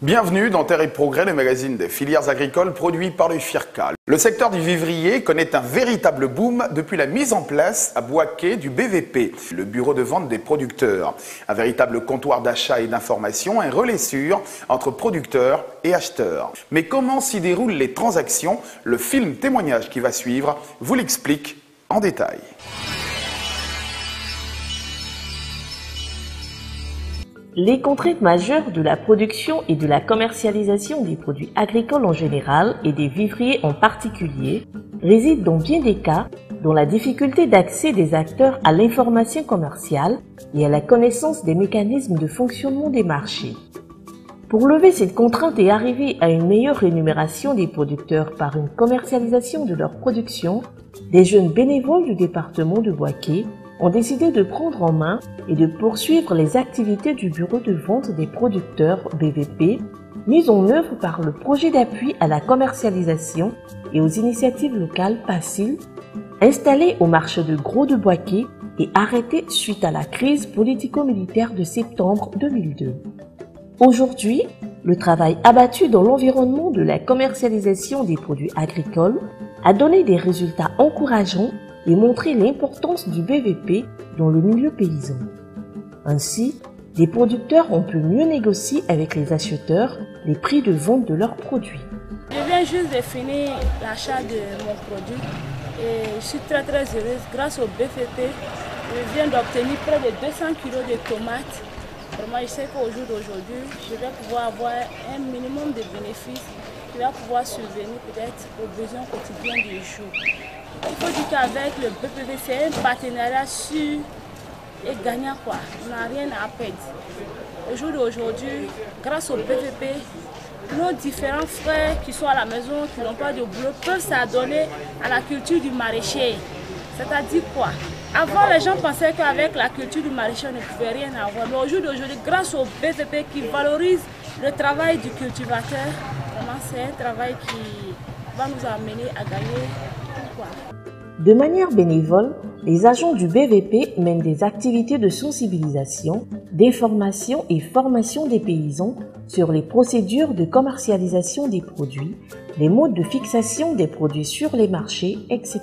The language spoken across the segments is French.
Bienvenue dans Terre et Progrès, le magazine des filières agricoles produit par le FIRCA. Le secteur du vivrier connaît un véritable boom depuis la mise en place à Bouaké du BVP, le bureau de vente des producteurs. Un véritable comptoir d'achat et d'information, un relais sûr entre producteurs et acheteurs. Mais comment s'y déroulent les transactions? Le film témoignage qui va suivre vous l'explique en détail. Les contraintes majeures de la production et de la commercialisation des produits agricoles en général et des vivriers en particulier résident dans bien des cas dans la difficulté d'accès des acteurs à l'information commerciale et à la connaissance des mécanismes de fonctionnement des marchés. Pour lever cette contrainte et arriver à une meilleure rémunération des producteurs par une commercialisation de leur production, des jeunes bénévoles du département de Bouaké ont décidé de prendre en main et de poursuivre les activités du bureau de vente des producteurs BVP, mises en œuvre par le projet d'appui à la commercialisation et aux initiatives locales PACIL, installé au marché de Gros de Bouaké et arrêté suite à la crise politico-militaire de septembre 2002. Aujourd'hui, le travail abattu dans l'environnement de la commercialisation des produits agricoles a donné des résultats encourageants et montrer l'importance du BVP dans le milieu paysan. Ainsi, les producteurs ont pu mieux négocier avec les acheteurs les prix de vente de leurs produits. Je viens juste de finir l'achat de mon produit et je suis très heureuse. Grâce au BVP, je viens d'obtenir près de 200 kg de tomates. Vraiment, je sais qu'au jour d'aujourd'hui, je vais pouvoir avoir un minimum de bénéfices qui va pouvoir subvenir peut-être aux besoins quotidiens du jour. Il faut dire qu'avec le BVP, c'est un partenariat sûr et gagnant quoi. On n'a rien à perdre. Au jour d'aujourd'hui, grâce au BVP, nos différents frères qui sont à la maison, qui n'ont pas de boulot, peuvent s'adonner à la culture du maraîcher. C'est-à-dire quoi? Avant, les gens pensaient qu'avec la culture du maraîcher, on ne pouvait rien avoir. Mais au jour d'aujourd'hui, grâce au BVP qui valorise le travail du cultivateur, vraiment c'est un travail qui va nous amener à gagner. De manière bénévole, les agents du BVP mènent des activités de sensibilisation, d'information et formation des paysans sur les procédures de commercialisation des produits, les modes de fixation des produits sur les marchés, etc.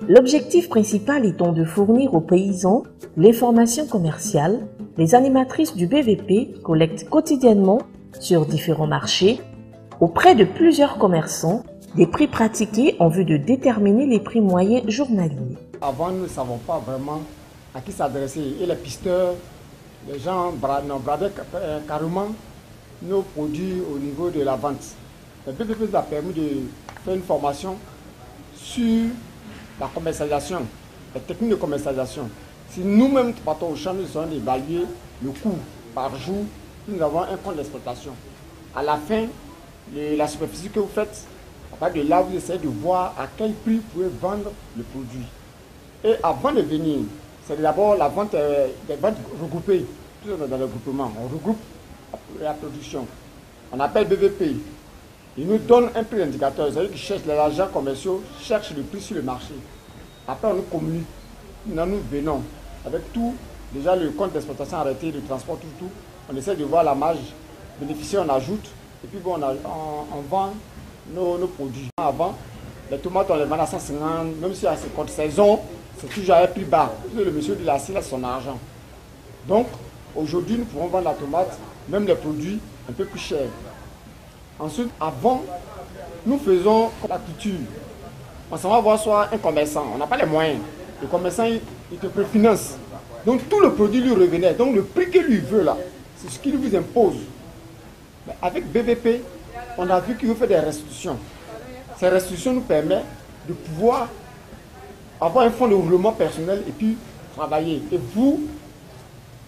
L'objectif principal étant de fournir aux paysans l'information commerciale. Les animatrices du BVP collectent quotidiennement sur différents marchés, auprès de plusieurs commerçants, des prix pratiqués en vue de déterminer les prix moyens journaliers. Avant, nous ne savons pas vraiment à qui s'adresser. Et les pisteurs, les gens bradaient carrément nos produits au niveau de la vente. Le BVP nous a permis de faire une formation sur la commercialisation, les techniques de commercialisation. Si nous-mêmes partons au champ, nous essayons d'évaluer le coût par jour, nous avons un compte d'exploitation. À la fin, la superficie que vous faites, à partir de là, vous essayez de voir à quel prix vous pouvez vendre le produit. Et avant de venir, c'est d'abord la vente des ventes regroupées. Tout dans le regroupement, on regroupe la production. On appelle BVP. Il nous donne un prix d'indicateur. C'est-à-dire qu'ils cherchent, les agents commerciaux cherchent le prix sur le marché. Après, on nous communique. Nous venons avec tout, déjà le compte d'exploitation arrêté, le transport, tout. On essaie de voir la marge. Bénéficiaire, on ajoute. Et puis bon, on vend nos produits. Avant, les tomates, on les vend à 150, même si c'est contre saison, c'est toujours à un prix bas. Le monsieur de la CIL a son argent. Donc, aujourd'hui, nous pouvons vendre la tomate, même les produits, un peu plus chers. Ensuite, avant, nous faisons la culture. On s'en va voir soit un commerçant, on n'a pas les moyens. Le commerçant, il te préfinance. Donc, tout le produit lui revenait. Donc, le prix qu'il lui veut là, c'est ce qu'il vous impose. Mais avec BVP, on a vu qu'il veut faire des restitutions. Ces restitutions nous permettent de pouvoir avoir un fonds de roulement personnel et puis travailler. Et vous,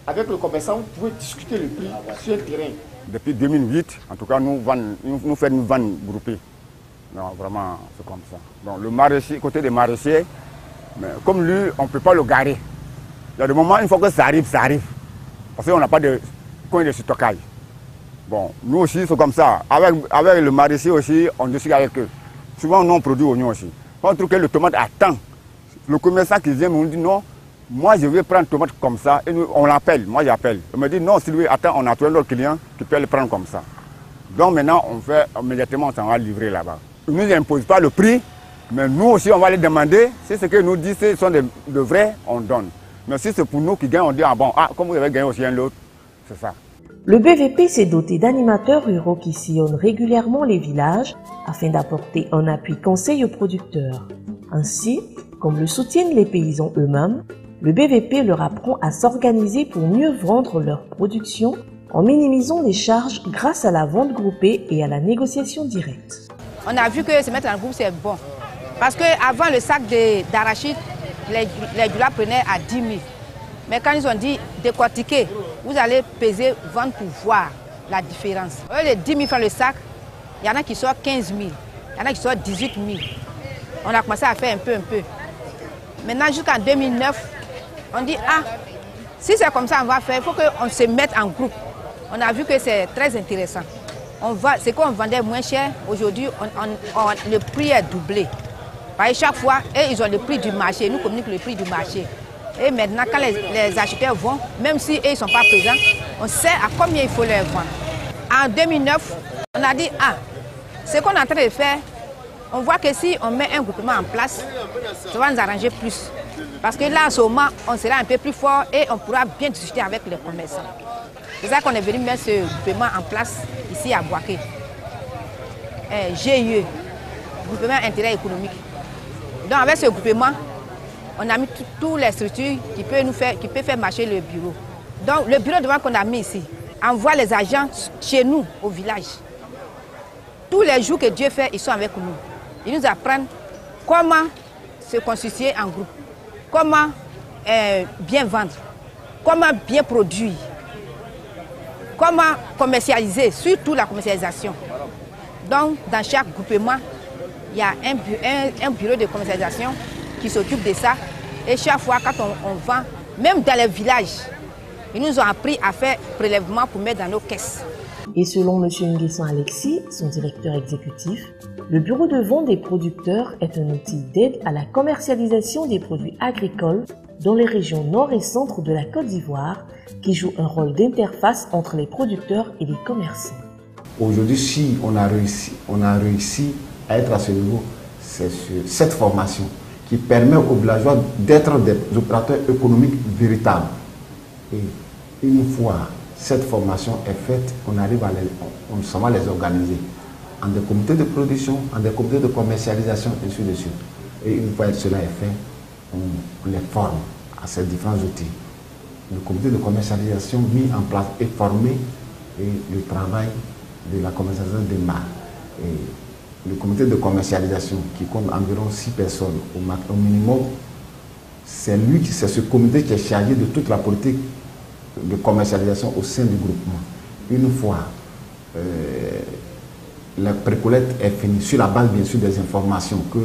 avec le commerçant, vous pouvez discuter le prix sur le terrain. Depuis 2008, en tout cas, nous faisons une vente groupée. Non, vraiment, c'est comme ça. Donc, le maraîcher, côté des maraîchers, mais comme lui, on ne peut pas le garer. Il y a des moments, une fois que ça arrive, ça arrive. Parce qu'on n'a pas de coin de stockage. Bon, nous aussi, c'est comme ça. Avec le maraîcher aussi, on discute avec eux. Souvent, nous, on produit oignons aussi. Quand on trouve que le tomate attend, le commerçant qui vient, on dit non, Moi, je vais prendre tomate comme ça et on l'appelle, moi j'appelle. On me dit non, Sylvie, attends, on a trouvé notre client qui peut le prendre comme ça. Donc maintenant, on fait immédiatement, on s'en va livrer là-bas. Ils ne nous imposent pas le prix, mais nous aussi, on va les demander. Si ce qu'ils nous disent, ce sont de vrais, on donne. Mais si c'est pour nous qui gagnent, on dit, ah bon, comme vous avez gagné aussi un lot, c'est ça. Le BVP s'est doté d'animateurs ruraux qui sillonnent régulièrement les villages afin d'apporter un appui conseil aux producteurs. Ainsi, comme le soutiennent les paysans eux-mêmes, le BVP leur apprend à s'organiser pour mieux vendre leur production en minimisant les charges grâce à la vente groupée et à la négociation directe. On a vu que se mettre en groupe, c'est bon. Parce qu'avant, le sac d'arachide, les doulars prenaient à 10 000. Mais quand ils ont dit décortiquer, vous allez peser, vendre pour voir la différence. Les 10 000 francs le sac, il y en a qui sortent 15 000, il y en a qui sortent 18 000. On a commencé à faire un peu. Maintenant, jusqu'en 2009, on dit, ah, si c'est comme ça, on va faire, il faut qu'on se mette en groupe. On a vu que c'est très intéressant. C'est qu'on vendait moins cher, aujourd'hui, le prix est doublé. Parce que chaque fois, ils ont le prix du marché, nous communiquons le prix du marché. Et maintenant, quand les acheteurs vont, même si ils ne sont pas présents, on sait à combien il faut leur vendre. En 2009, on a dit, ah, ce qu'on est en train de faire, on voit que si on met un groupement en place, ça va nous arranger plus. Parce que là, en ce moment, on sera un peu plus fort et on pourra bien discuter avec les commerçants. C'est ça qu'on est venu mettre ce groupement en place ici à Bouaké. GIE, groupement intérêt économique. Donc avec ce groupement, on a mis toutes les structures qui peuvent faire marcher le bureau. Donc le bureau de vente qu'on a mis ici envoie les agents chez nous, au village. Tous les jours que Dieu fait, ils sont avec nous. Ils nous apprennent comment se constituer en groupe, comment bien vendre, comment bien produire, comment commercialiser, surtout la commercialisation. Donc, dans chaque groupement, il y a un bureau de commercialisation qui s'occupe de ça. Et chaque fois, quand on vend, même dans les villages, ils nous ont appris à faire prélèvement pour mettre dans nos caisses. Et selon M. Nguessan Alexis, son directeur exécutif, le bureau de vente des producteurs est un outil d'aide à la commercialisation des produits agricoles dans les régions nord et centre de la Côte d'Ivoire, qui joue un rôle d'interface entre les producteurs et les commerçants. Aujourd'hui, si on a réussi à être à ce niveau, c'est cette formation qui permet aux villageois d'être des opérateurs économiques véritables. Et une fois cette formation est faite, on arrive à les organiser en des comités de production, en des comités de commercialisation, et ainsi de suite. Et une fois que cela est fait, on les forme à ces différents outils. Le comité de commercialisation mis en place est formé et le travail de la commercialisation démarre. Et le comité de commercialisation qui compte environ 6 personnes au minimum, c'est ce comité qui est chargé de toute la politique de commercialisation au sein du groupement. Une fois la précollecte est finie, sur la base bien sûr des informations que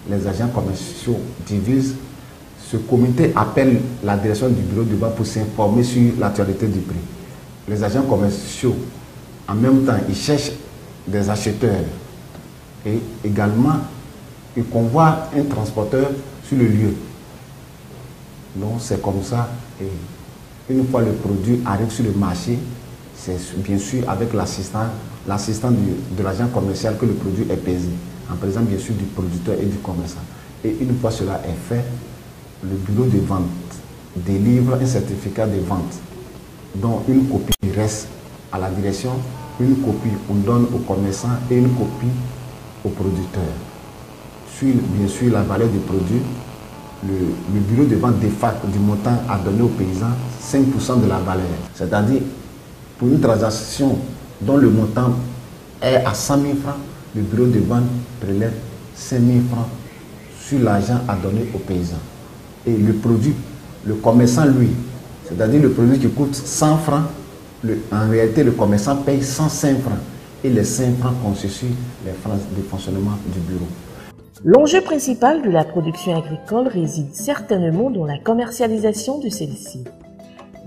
les agents commerciaux divisent, ce comité appelle la direction du bureau de vente pour s'informer sur l'actualité du prix. Les agents commerciaux, en même temps, ils cherchent des acheteurs et également ils convoient un transporteur sur le lieu. Donc c'est comme ça. Et une fois le produit arrive sur le marché, c'est bien sûr avec l'assistant de l'agent commercial que le produit est pesé, en présence bien sûr du producteur et du commerçant. Et une fois cela est fait, le bureau de vente délivre un certificat de vente dont une copie reste à la direction, une copie on donne aux commerçants et une copie aux producteurs. Sur bien sûr la valeur du produit, le bureau de vente du montant a donné aux paysans 5% de la valeur. C'est-à-dire, pour une transaction dont le montant est à 100 000 francs, le bureau de vente prélève 5 000 francs sur l'argent à donner aux paysans. Et le produit, le commerçant lui, c'est-à-dire le produit qui coûte 100 francs, en réalité le commerçant paye 105 francs. Et les 5 francs constituent les francs de fonctionnement du bureau. L'enjeu principal de la production agricole réside certainement dans la commercialisation de celle-ci.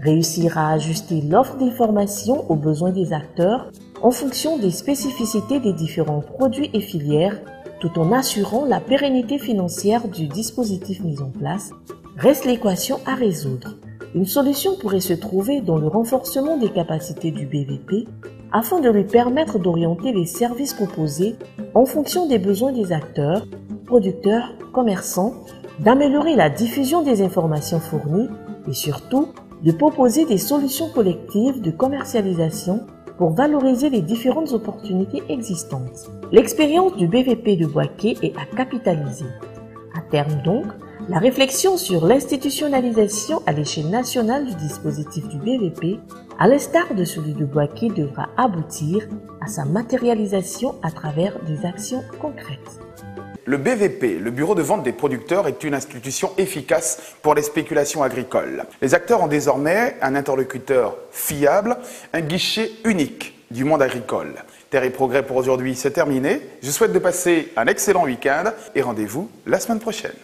Réussir à ajuster l'offre d'information aux besoins des acteurs en fonction des spécificités des différents produits et filières, tout en assurant la pérennité financière du dispositif mis en place Reste l'équation à résoudre. Une solution pourrait se trouver dans le renforcement des capacités du BVP afin de lui permettre d'orienter les services proposés en fonction des besoins des acteurs, producteurs, commerçants, d'améliorer la diffusion des informations fournies et surtout de proposer des solutions collectives de commercialisation pour valoriser les différentes opportunités existantes. L'expérience du BVP de Bouaké est à capitaliser. À terme donc, la réflexion sur l'institutionnalisation à l'échelle nationale du dispositif du BVP, à l'instar de celui de Bouaké, devra aboutir à sa matérialisation à travers des actions concrètes. Le BVP, le Bureau de vente des producteurs, est une institution efficace pour les spéculations agricoles. Les acteurs ont désormais un interlocuteur fiable, un guichet unique du monde agricole. Terre et Progrès pour aujourd'hui, c'est terminé. Je souhaite de passer un excellent week-end et rendez-vous la semaine prochaine.